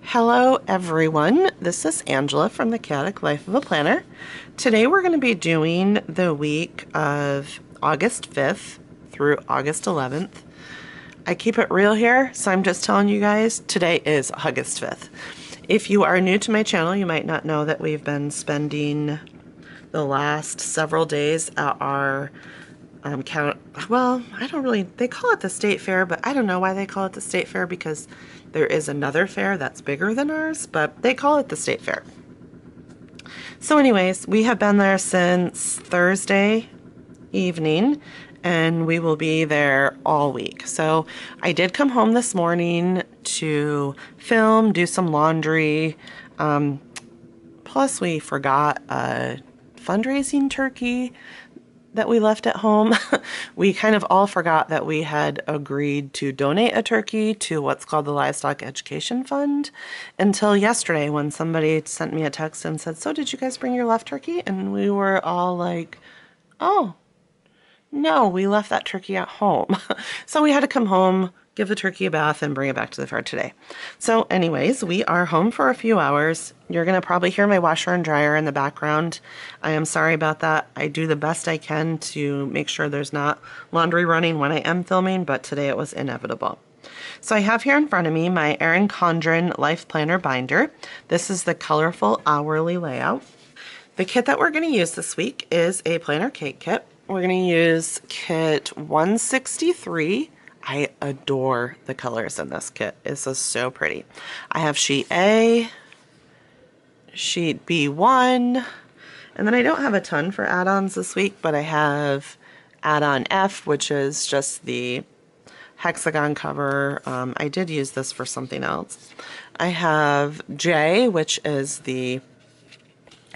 Hello everyone, this is Angela from The Chaotic Life of a Planner. Today we're going to be doing the week of August 5th through August 11th. I keep it real here, so I'm just telling you guys, today is August 5th. If you are new to my channel, you might not know that we've been spending the last several days at our they call it the state fair, but I don't know why they call it the state fair because there is another fair that's bigger than ours, but they call it the state fair. So anyways, we have been there since Thursday evening and we will be there all week. So I did come home this morning to film, do some laundry, plus we forgot a fundraising turkey that we left at home. We kind of all forgot that we had agreed to donate a turkey to what's called the Livestock Education Fund until yesterday when somebody sent me a text and said, "So did you guys bring your left turkey?" And we were all like, "Oh, no, we left that turkey at home." So we had to come home, give the turkey a bath, and bring it back to the fair today. So anyways, we are home for a few hours. You're going to probably hear my washer and dryer in the background. I am sorry about that. I do the best I can to make sure there's not laundry running when I am filming, but today it was inevitable. So I have here in front of me my Erin Condren Life Planner Binder. This is the colorful hourly layout. The kit that we're going to use this week is a Planner Cait kit. We're going to use kit 163. I adore the colors in this kit. This is so pretty. I have sheet A, sheet B1, and then I don't have a ton for add-ons this week, but I have add-on F, which is just the hexagon cover. I did use this for something else. I have J, which is the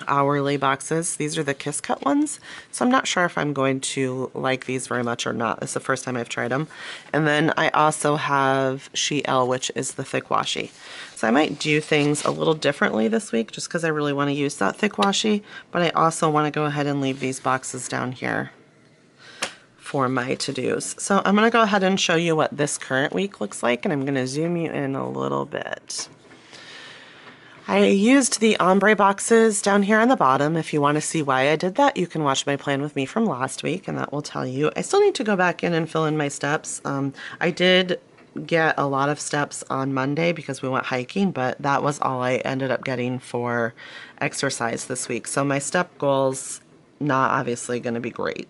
hourly boxes. These are the Kiss Cut ones, so I'm not sure if I'm going to like these very much or not. It's the first time I've tried them. And then I also have sheet L, which is the thick washi. So I might do things a little differently this week just because I really want to use that thick washi, but I also want to go ahead and leave these boxes down here for my to-dos. So I'm going to go ahead and show you what this current week looks like, and I'm going to zoom you in a little bit. I used the ombre boxes down here on the bottom. If you want to see why I did that, you can watch my plan with me from last week, and that will tell you. I still need to go back in and fill in my steps. I did get a lot of steps on Monday because we went hiking, but that was all I ended up getting for exercise this week. So my step goal's not obviously going to be great.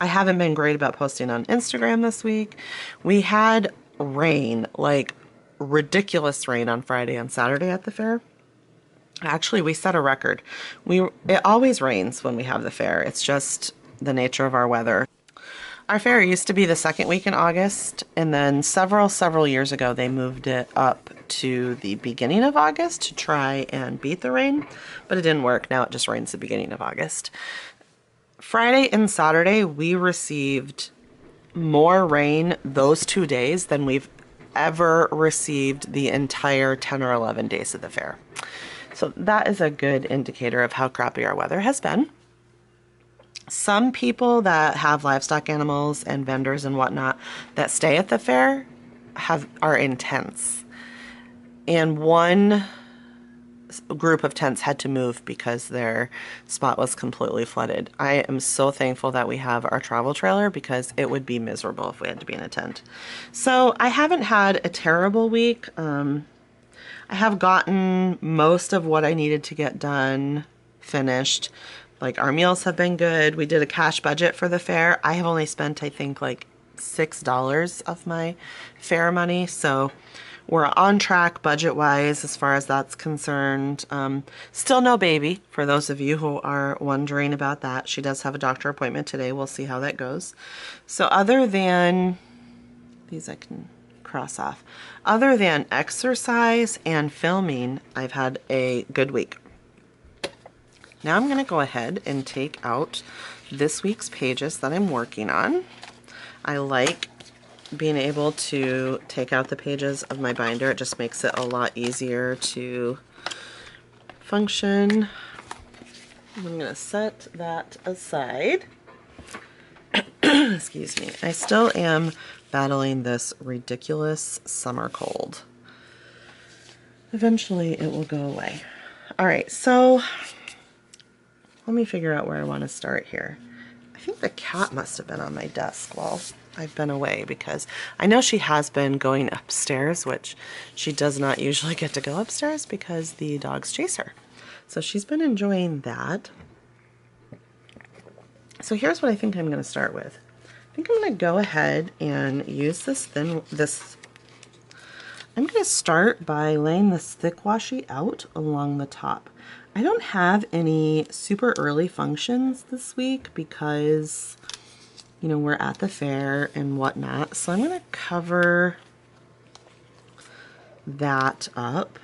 I haven't been great about posting on Instagram this week. We had rain, like ridiculous rain on Friday and Saturday at the fair. Actually, we set a record. It always rains when we have the fair. It's just the nature of our weather. Our fair used to be the second week in August, and then several years ago they moved it up to the beginning of August to try and beat the rain, but it didn't work. Now it just rains the beginning of August. Friday and Saturday we received more rain those 2 days than we've ever received the entire 10 or 11 days of the fair. So that is a good indicator of how crappy our weather has been. Some people that have livestock animals and vendors and whatnot that stay at the fair are in tents. And one group of tents had to move because their spot was completely flooded. I am so thankful that we have our travel trailer because it would be miserable if we had to be in a tent. So I haven't had a terrible week. I have gotten most of what I needed to get done finished. Like our meals have been good. We did a cash budget for the fair. I have only spent I think like $6 of my fair money, so we're on track budget-wise as far as that's concerned. Still no baby, for those of you who are wondering about that. She does have a doctor appointment today. We'll see how that goes. So other than, these I can cross off. Other than exercise and filming, I've had a good week. Now I'm going to go ahead and take out this week's pages that I'm working on. I like being able to take out the pages of my binder. It just makes it a lot easier to function. I'm going to set that aside. Excuse me. I still am battling this ridiculous summer cold. Eventually it will go away. All right, so let me figure out where I want to start here. I think the cat must have been on my desk while I've been away, because I know she has been going upstairs, which she does not usually get to go upstairs because the dogs chase her. So she's been enjoying that. So here's what I think I'm going to start with. I think I'm going to go ahead and use I'm going to start by laying this thick washi out along the top. I don't have any super early functions this week because, you know, we're at the fair and whatnot. So I'm going to cover that up.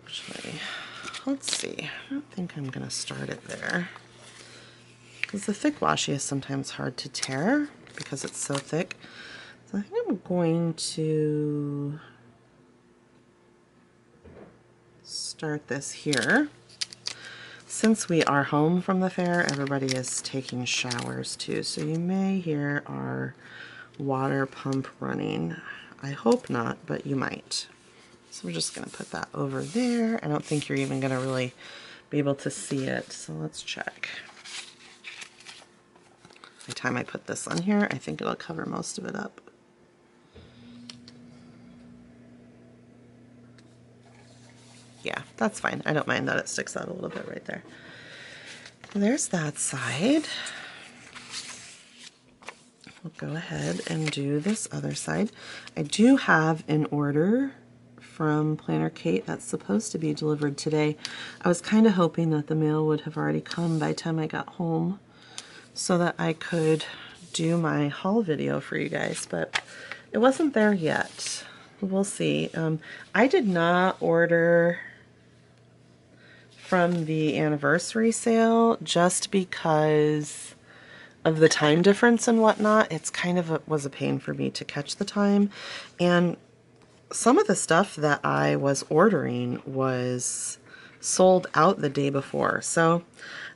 Actually, let's see. I don't think I'm going to start it there, because the thick washi is sometimes hard to tear because it's so thick. So I think I'm going to start this here. Since we are home from the fair, everybody is taking showers too, so you may hear our water pump running. I hope not, but you might. So we're just going to put that over there. I don't think you're even going to really be able to see it, so let's check. By the time I put this on here, I think it'll cover most of it up. Yeah, that's fine. I don't mind that it sticks out a little bit right there. There's that side. We'll go ahead and do this other side. I do have an order from Planner Cait that's supposed to be delivered today. I was kind of hoping that the mail would have already come by the time I got home so that I could do my haul video for you guys, but it wasn't there yet. We'll see. I did not order from the anniversary sale just because of the time difference and whatnot. It's kind of was a pain for me to catch the time, and some of the stuff that I was ordering was sold out the day before. So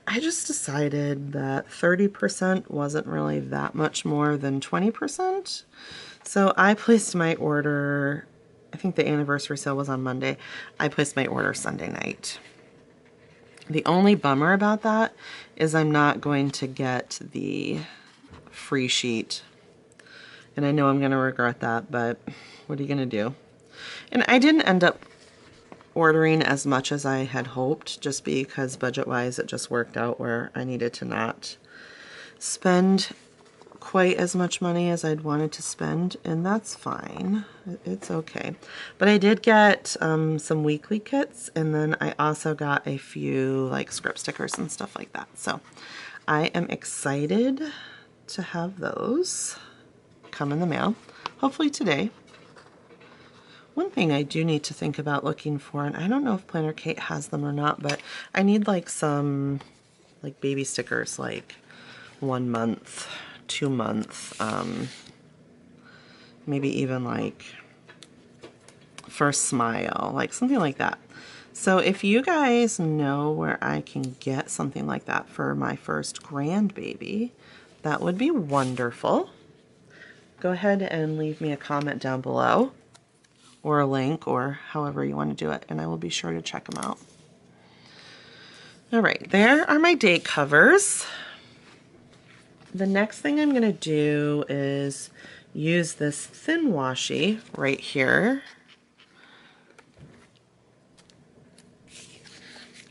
I just decided that 30% wasn't really that much more than 20%. So I placed my order, I think the anniversary sale was on Monday. I placed my order Sunday night. The only bummer about that is I'm not going to get the free sheet. And I know I'm going to regret that, but what are you going to do? And I didn't end up ordering as much as I had hoped, just because budget-wise it just worked out where I needed to not spend quite as much money as I'd wanted to spend, and that's fine. It's okay. But I did get some weekly kits, and then I also got a few like script stickers and stuff like that. So I am excited to have those come in the mail, hopefully today. One thing I do need to think about looking for, and I don't know if Planner Cait has them or not, but I need like some like baby stickers, like 1 month, 2 month, maybe even like first smile, like something like that. So if you guys know where I can get something like that for my first grandbaby, that would be wonderful. Go ahead and leave me a comment down below, or a link, or however you want to do it, and I will be sure to check them out. All right, there are my date covers. The next thing I'm going to do is use this thin washi right here.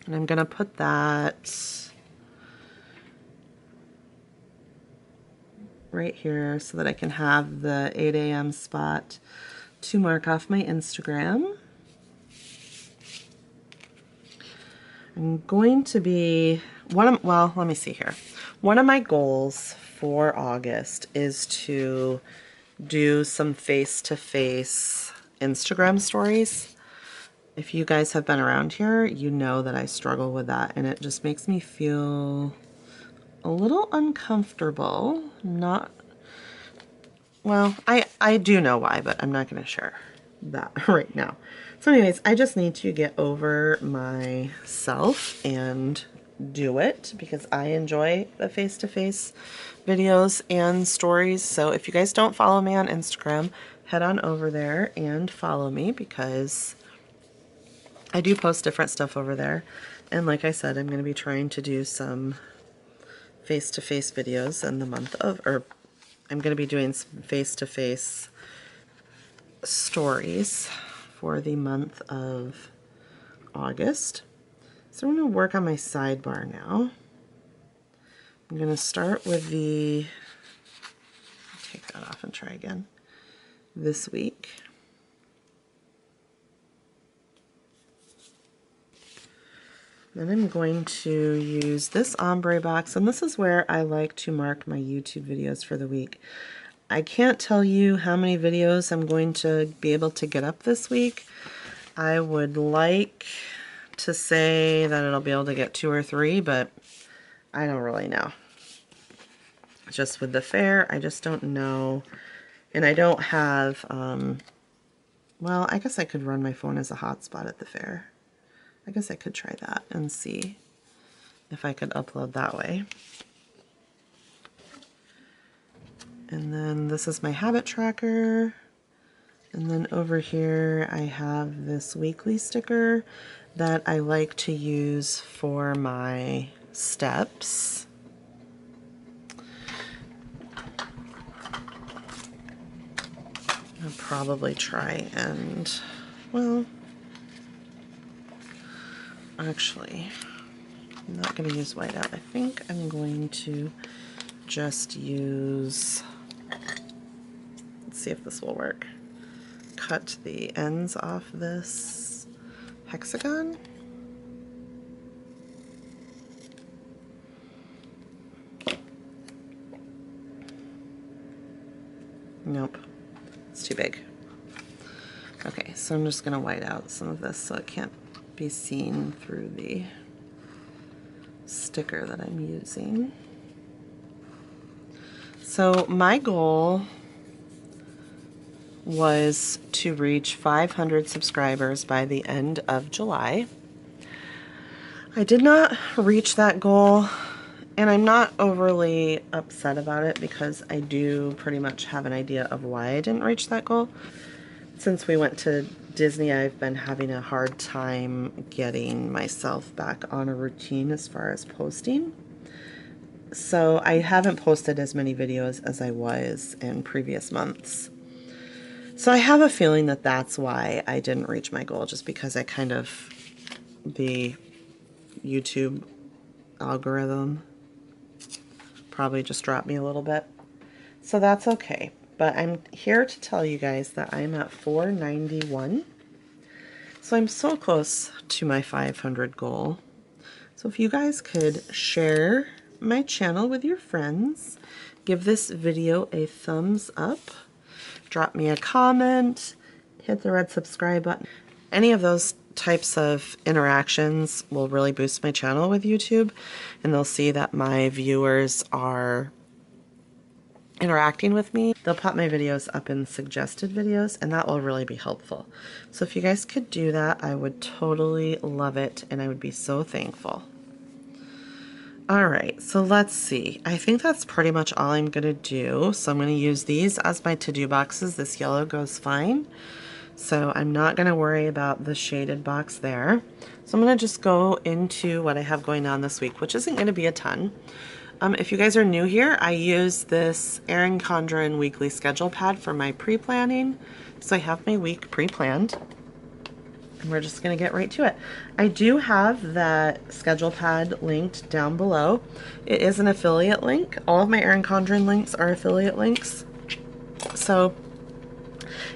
And I'm going to put that right here so that I can have the 8 a.m. spot to mark off my Instagram. I'm going to be, well, let me see here. One of my goals for August is to do some face-to-face Instagram stories. If you guys have been around here, you know that I struggle with that, and it just makes me feel a little uncomfortable. Not, well, I do know why, but I'm not going to share that right now. So anyways, I just need to get over myself and do it because I enjoy the face-to-face videos and stories. So if you guys don't follow me on Instagram, head on over there and follow me, because I do post different stuff over there. And like I said, I'm going to be trying to do some face-to-face videos in the month of, or I'm going to be doing some face-to-face stories for the month of August. So I'm going to work on my sidebar now. I'm going to start with the, take that off and try again, this week. Then I'm going to use this ombre box, and this is where I like to mark my YouTube videos for the week. I can't tell you how many videos I'm going to be able to get up this week. I would like to say that it'll be able to get 2 or 3, but I don't really know. Just with the fair, I just don't know. And I don't have, well, I guess I could run my phone as a hotspot at the fair. I guess I could try that and see if I could upload that way. And then this is my habit tracker. And then over here I have this weekly sticker that I like to use for my steps. I'll probably try and, well, actually, I'm not going to use whiteout. I think I'm going to just use, let's see if this will work. Cut the ends off this hexagon. Nope, it's too big. Okay, so I'm just going to white out some of this so it can't be seen through the sticker that I'm using. So my goal was to reach 500 subscribers by the end of July. I did not reach that goal, and I'm not overly upset about it because I do pretty much have an idea of why I didn't reach that goal. Since we went to Disney, I've been having a hard time getting myself back on a routine as far as posting. So I haven't posted as many videos as I was in previous months. So I have a feeling that that's why I didn't reach my goal, just because I kind of, the YouTube algorithm probably just dropped me a little bit. So that's okay. But I'm here to tell you guys that I'm at 491. So I'm so close to my 500 goal. So if you guys could share my channel with your friends, give this video a thumbs up, drop me a comment, hit the red subscribe button. Any of those types of interactions will really boost my channel with YouTube, and they'll see that my viewers are interacting with me. They'll pop my videos up in suggested videos, and that will really be helpful. So if you guys could do that, I would totally love it, and I would be so thankful. Alright, so let's see. I think that's pretty much all I'm going to do. So I'm going to use these as my to-do boxes. This yellow goes fine. So I'm not going to worry about the shaded box there. So I'm going to just go into what I have going on this week, which isn't going to be a ton. If you guys are new here, I use this Erin Condren weekly schedule pad for my pre-planning. So I have my week pre-planned, and we're just going to get right to it. I do have that schedule pad linked down below. It is an affiliate link. All of my Erin Condren links are affiliate links. So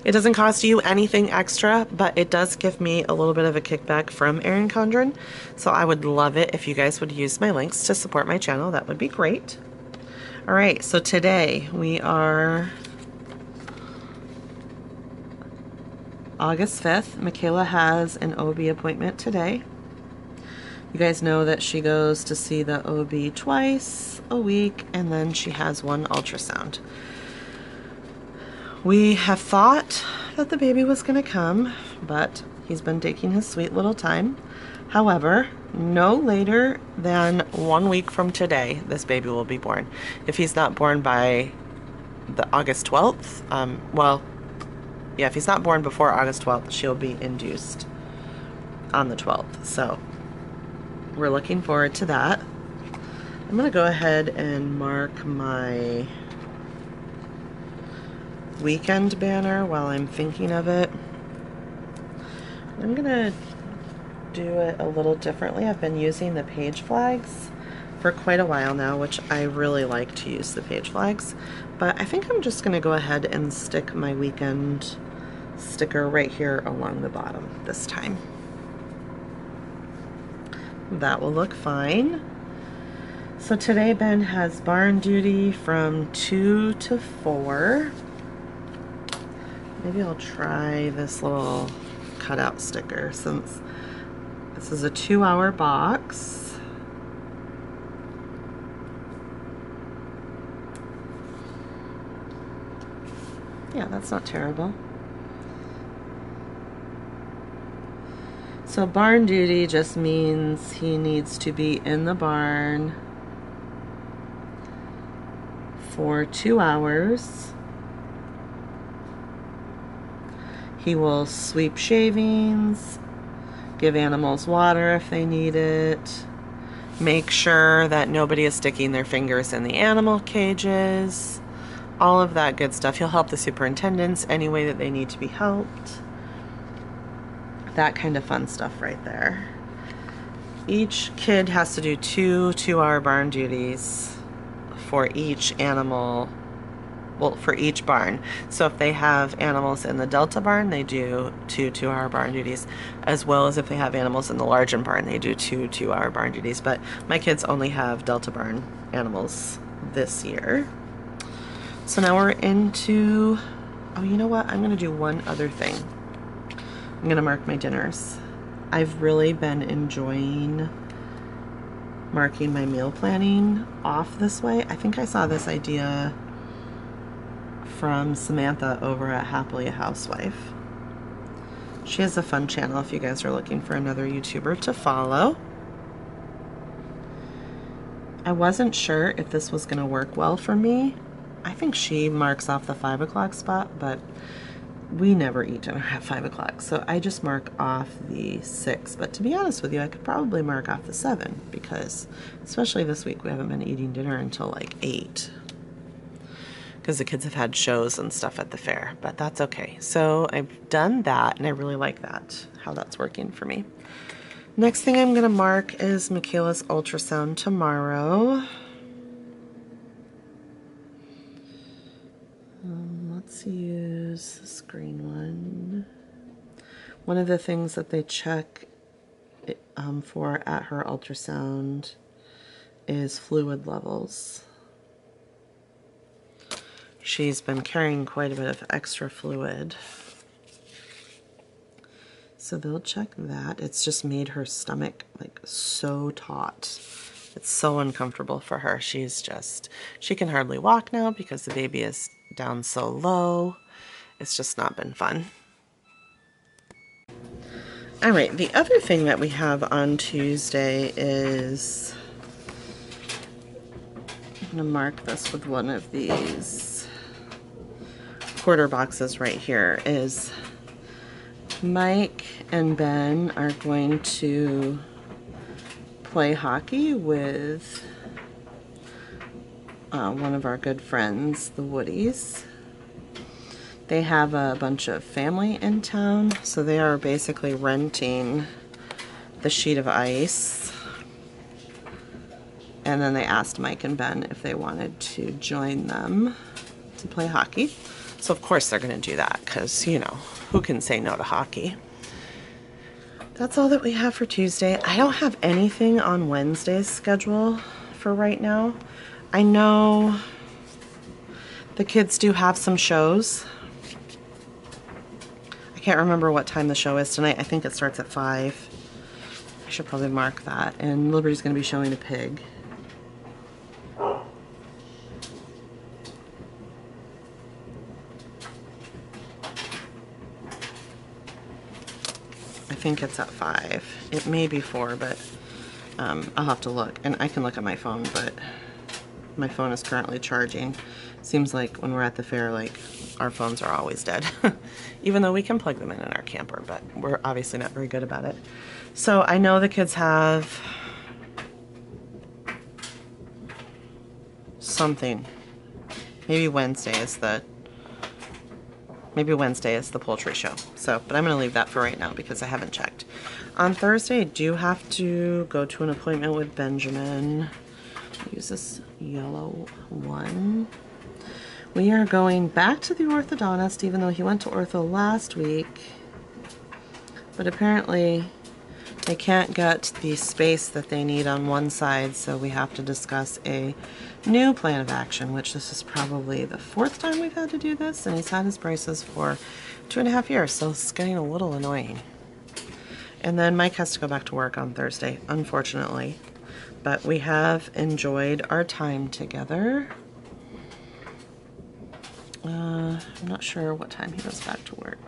it doesn't cost you anything extra, but it does give me a little bit of a kickback from Erin Condren. So I would love it if you guys would use my links to support my channel. That would be great. All right, so today we are August 5th. Michaela has an OB appointment today. You guys know that she goes to see the OB twice a week, and then she has one ultrasound. We have thought that the baby was going to come, but he's been taking his sweet little time. However, no later than 1 week from today, this baby will be born. If he's not born by the August 12th, well, Yeah, if he's not born before August 12th, she'll be induced on the 12th. So we're looking forward to that. I'm going to go ahead and mark my weekend banner while I'm thinking of it. I'm going to do it a little differently. I've been using the page flags for quite a while now, which I really like to use the page flags, but I think I'm just going to go ahead and stick my weekend sticker right here along the bottom this time. That will look fine. So today Ben has barn duty from 2 to 4. Maybe I'll try this little cutout sticker since this is a 2-hour box. Yeah, that's not terrible. So barn duty just means he needs to be in the barn for 2 hours. He will sweep shavings, give animals water if they need it, make sure that nobody is sticking their fingers in the animal cages, all of that good stuff. He'll help the superintendents any way that they need to be helped. That kind of fun stuff right there. Each kid has to do 2 2-hour barn duties for each animal, well, for each barn. So if they have animals in the Delta barn, they do 2 2-hour barn duties, as well as if they have animals in the Largen barn, they do 2 2-hour barn duties. But my kids only have Delta barn animals this year. So now we're into, oh, you know what? I'm gonna do one other thing. I'm gonna mark my dinners. I've really been enjoying marking my meal planning off this way. I think I saw this idea from Samantha over at Happily a Housewife. She has a fun channel if you guys are looking for another YouTuber to follow. I wasn't sure if this was gonna work well for me. I think she marks off the 5 o'clock spot, but we never eat dinner at 5 o'clock, so I just mark off the 6. But to be honest with you, I could probably mark off the 7 because, especially this week, we haven't been eating dinner until like 8 because the kids have had shows and stuff at the fair, but that's okay. So I've done that, and I really like that, how that's working for me. Next thing I'm going to mark is Michaela's ultrasound tomorrow. Let's use the screen one. One of the things that they check for at her ultrasound is fluid levels. She's been carrying quite a bit of extra fluid. So they'll check that. It's just made her stomach like so taut. It's so uncomfortable for her. She can hardly walk now because the baby is down so low. It's just not been fun. All right, the other thing that we have on Tuesday is, I'm gonna mark this with one of these quarter boxes right here, is Mike and Ben are going to play hockey with one of our good friends, the Woodies. They have a bunch of family in town, so they are basically renting the sheet of ice. And then they asked Mike and Ben if they wanted to join them to play hockey. So of course they're going to do that because, you know, who can say no to hockey? That's all that we have for Tuesday. I don't have anything on Wednesday's schedule for right now. I know the kids do have some shows. I can't remember what time the show is tonight. I think it starts at 5. I should probably mark that. And Liberty's going to be showing a pig. I think it's at 5. It may be 4, but I'll have to look. And I can look at my phone, but My phone is currently charging. Seems like when we're at the fair, like, our phones are always dead. Even though we can plug them in our camper, but we're obviously not very good about it. So I know the kids have something. Maybe Wednesday is the poultry show. So, but I'm gonna leave that for right now because I haven't checked. On Thursday, I do have to go to an appointment with Benjamin. Use this yellow one. We are going back to the orthodontist, even though he went to ortho last week. But apparently they can't get the space that they need on one side, so we have to discuss a new plan of action, which this is probably the 4th time we've had to do this, and he's had his braces for 2.5 years, so it's getting a little annoying. And then Mike has to go back to work on Thursday, unfortunately. But we have enjoyed our time together. I'm not sure what time he goes back to work.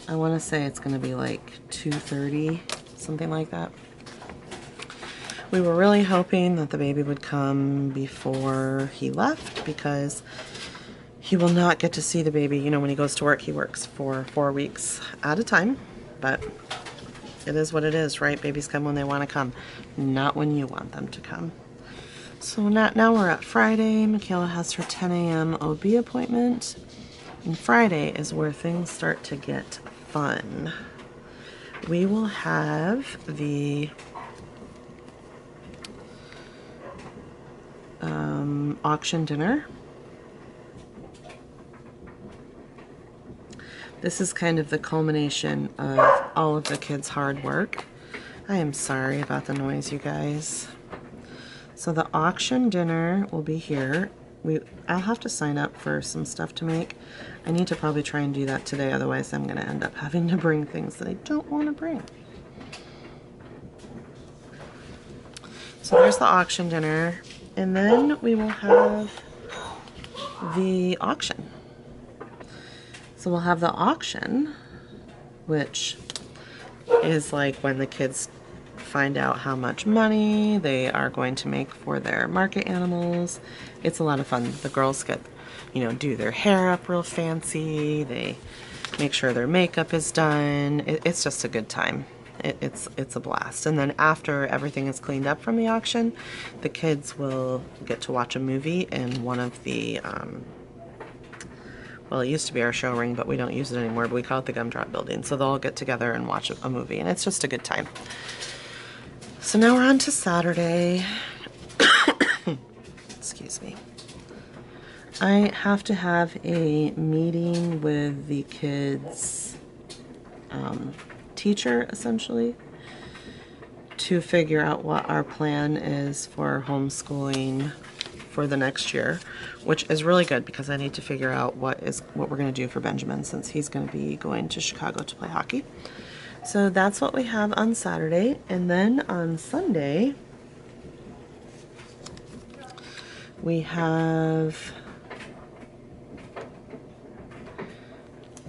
I want to say it's going to be like 2:30, something like that. We were really hoping that the baby would come before he left because he will not get to see the baby. You know, when he goes to work, he works for 4 weeks at a time, but it is what it is, right? Babies come when they want to come, not when you want them to come. So now we're at Friday. Michaela has her 10 a.m. OB appointment. And Friday is where things start to get fun. We will have the auction dinner. This is kind of the culmination of all of the kids' hard work. I am sorry about the noise, you guys. So the auction dinner will be here. I'll have to sign up for some stuff to make. I need to probably try and do that today, otherwise I'm going to end up having to bring things that I don't want to bring. So there's the auction dinner, and then we will have the auction. So we'll have the auction, which is like when the kids find out how much money they are going to make for their market animals. It's a lot of fun. The girls get, you know, do their hair up real fancy. They make sure their makeup is done. It's just a good time. It's a blast. And then after everything is cleaned up from the auction, the kids will get to watch a movie in one of the well, it used to be our show ring, but we don't use it anymore, but we call it the Gumdrop Building. So they'll all get together and watch a movie, and it's just a good time. So now we're on to Saturday. Excuse me. I have to have a meeting with the kids' teacher, essentially, to figure out what our plan is for homeschooling for the next year, which is really good because I need to figure out what we're going to do for Benjamin since he's going to be going to Chicago to play hockey. So that's what we have on Saturday. And then on Sunday, we have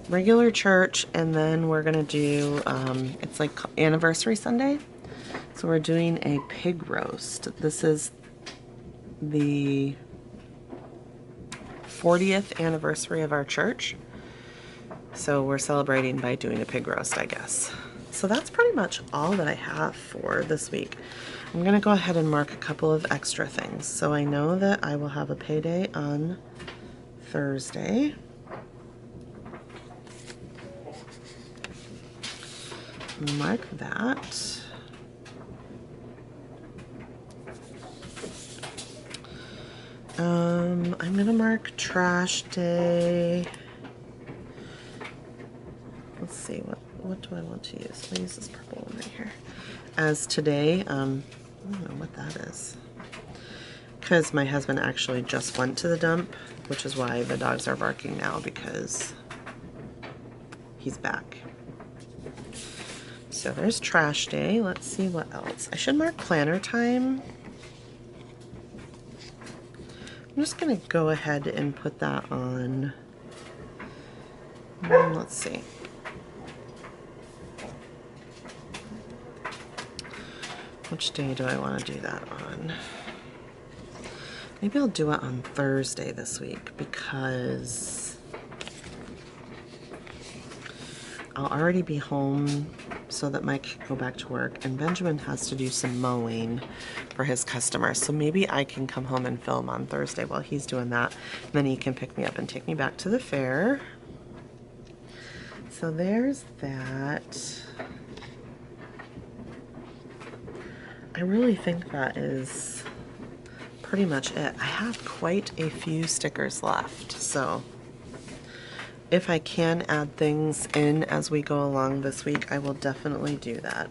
regular church, and then we're going to do, it's like anniversary Sunday. So we're doing a pig roast. This is the 40th anniversary of our church. So we're celebrating by doing a pig roast, I guess. So that's pretty much all that I have for this week. I'm going to go ahead and mark a couple of extra things. So I know that I will have a payday on Thursday. Mark that. I'm gonna mark trash day. Let's see, what do I want to use? I'll use this purple one right here. As today, I don't know what that is. Because my husband actually just went to the dump, which is why the dogs are barking now, because he's back. So there's trash day. Let's see what else. I should mark planner time. I'm just going to go ahead and put that on. Let's see. Which day do I want to do that on? Maybe I'll do it on Thursday this week because I'll already be home so that Mike can go back to work, and Benjamin has to do some mowing for his customers. So maybe I can come home and film on Thursday while he's doing that. And then he can pick me up and take me back to the fair. So there's that. I really think that is pretty much it. I have quite a few stickers left, so if I can add things in as we go along this week, I will definitely do that.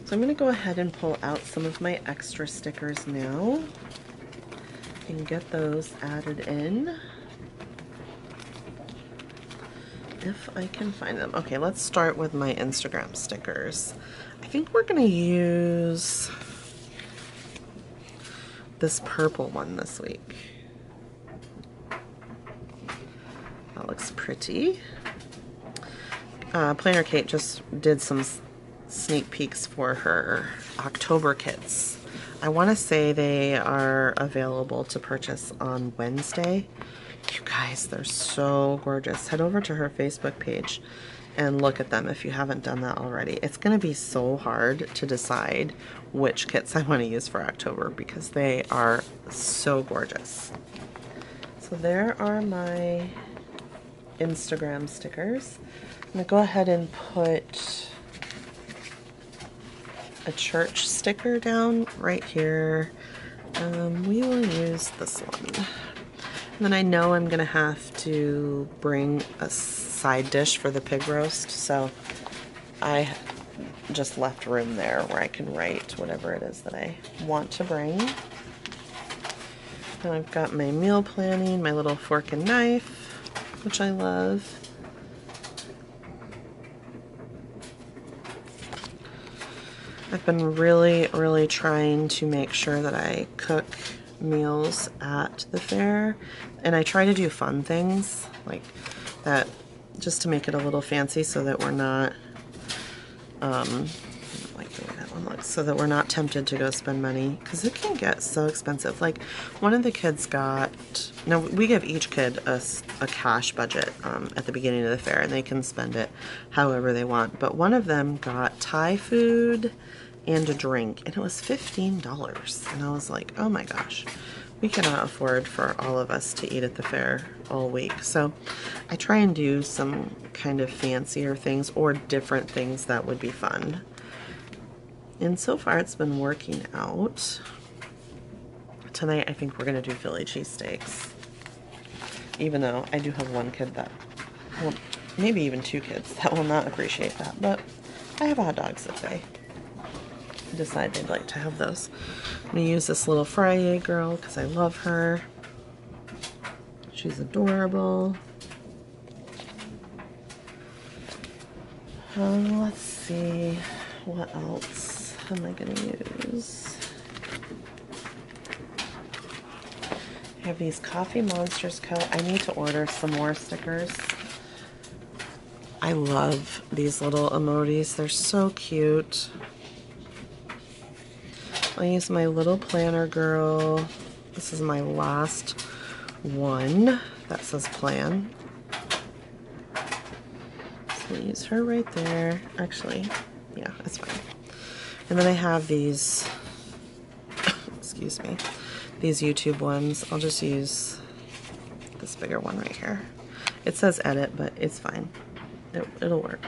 So I'm going to go ahead and pull out some of my extra stickers now and get those added in if I can find them. Okay, let's start with my Instagram stickers. I think we're going to use this purple one this week. That looks pretty. Planner Cait just did some sneak peeks for her October kits. I want to say they are available to purchase on Wednesday. You guys, they're so gorgeous. Head over to her Facebook page and look at them if you haven't done that already. It's going to be so hard to decide which kits I want to use for October because they are so gorgeous. So there are my Instagram stickers. I'm going to go ahead and put a church sticker down right here. We will use this one. And then I know I'm going to have to bring a side dish for the pig roast, so I just left room there where I can write whatever it is that I want to bring. And I've got my meal planning, my little fork and knife, which I love. I've been really trying to make sure that I cook meals at the fair, and I try to do fun things like that just to make it a little fancy so that we're not I like the way that one looks, so that we're not tempted to go spend money because it can get so expensive. Like one of the kids got, now we give each kid a cash budget at the beginning of the fair, and they can spend it however they want, but one of them got Thai food and a drink, and it was $15. And I was like, oh my gosh, we cannot afford for all of us to eat at the fair all week. So I try and do some kind of fancier things or different things that would be fun. And so far it's been working out. Tonight I think we're gonna do Philly cheesesteaks. Even though I do have one kid that, well, maybe even two kids that will not appreciate that, but I have hot dogs if they decide they'd like to have those. I'm going to use this little Friday girl because I love her. She's adorable. Let's see, what else am I going to use? I have these CoffeeMonsterzCo. I need to order some more stickers. I love these little emojis. They're so cute. I'll use my little planner girl. This is my last one that says plan. So we'll use her right there. Actually, yeah, it's fine. And then I have these, excuse me, these YouTube ones. I'll just use this bigger one right here. It says edit, but it's fine. It'll work.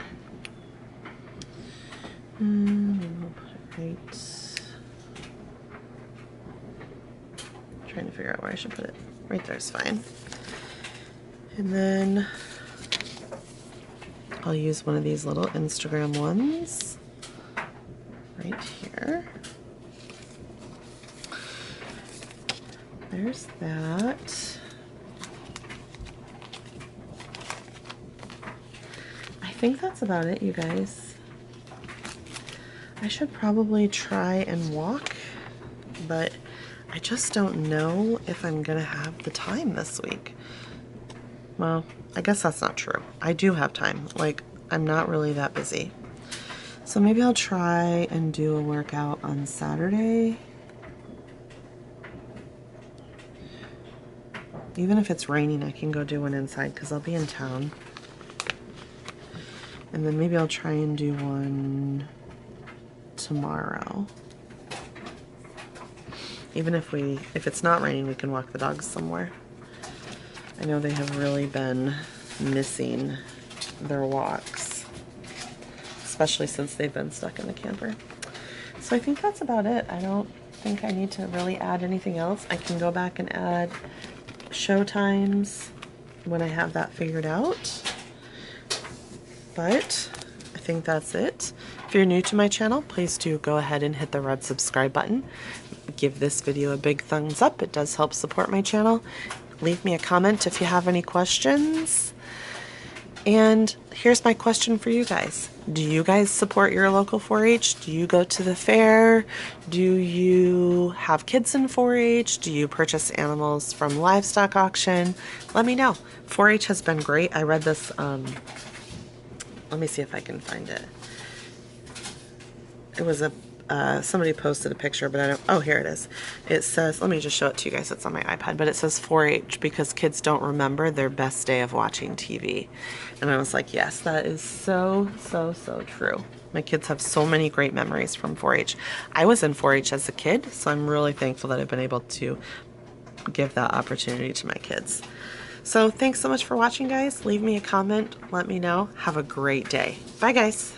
And we'll put it right. Trying to figure out where I should put it. Right there is fine. And then I'll use one of these little Instagram ones right here. There's that. I think that's about it, you guys. I should probably try and walk, but I just don't know if I'm gonna have the time this week. Well, I guess that's not true. I do have time. Like, I'm not really that busy. So maybe I'll try and do a workout on Saturday. Even if it's raining, I can go do one inside because I'll be in town. And then maybe I'll try and do one tomorrow. Even if it's not raining, we can walk the dogs somewhere. I know they have really been missing their walks, especially since they've been stuck in the camper. So I think that's about it. I don't think I need to really add anything else. I can go back and add show times when I have that figured out. But I think that's it. If you're new to my channel, please do go ahead and hit the red subscribe button. Give this video a big thumbs up. It does help support my channel. Leave me a comment if you have any questions. And here's my question for you guys. Do you guys support your local 4-H? Do you go to the fair? Do you have kids in 4-H? Do you purchase animals from livestock auction? Let me know. 4-H has been great. I read this, let me see if I can find it. It was a somebody posted a picture, but I don't, oh, here it is. It says, let me just show it to you guys. It's on my iPad, but it says 4-H because kids don't remember their best day of watching TV. And I was like, yes, that is so, so, so true. My kids have so many great memories from 4-H. I was in 4-H as a kid, so I'm really thankful that I've been able to give that opportunity to my kids. So thanks so much for watching, guys. Leave me a comment. Let me know. Have a great day. Bye, guys.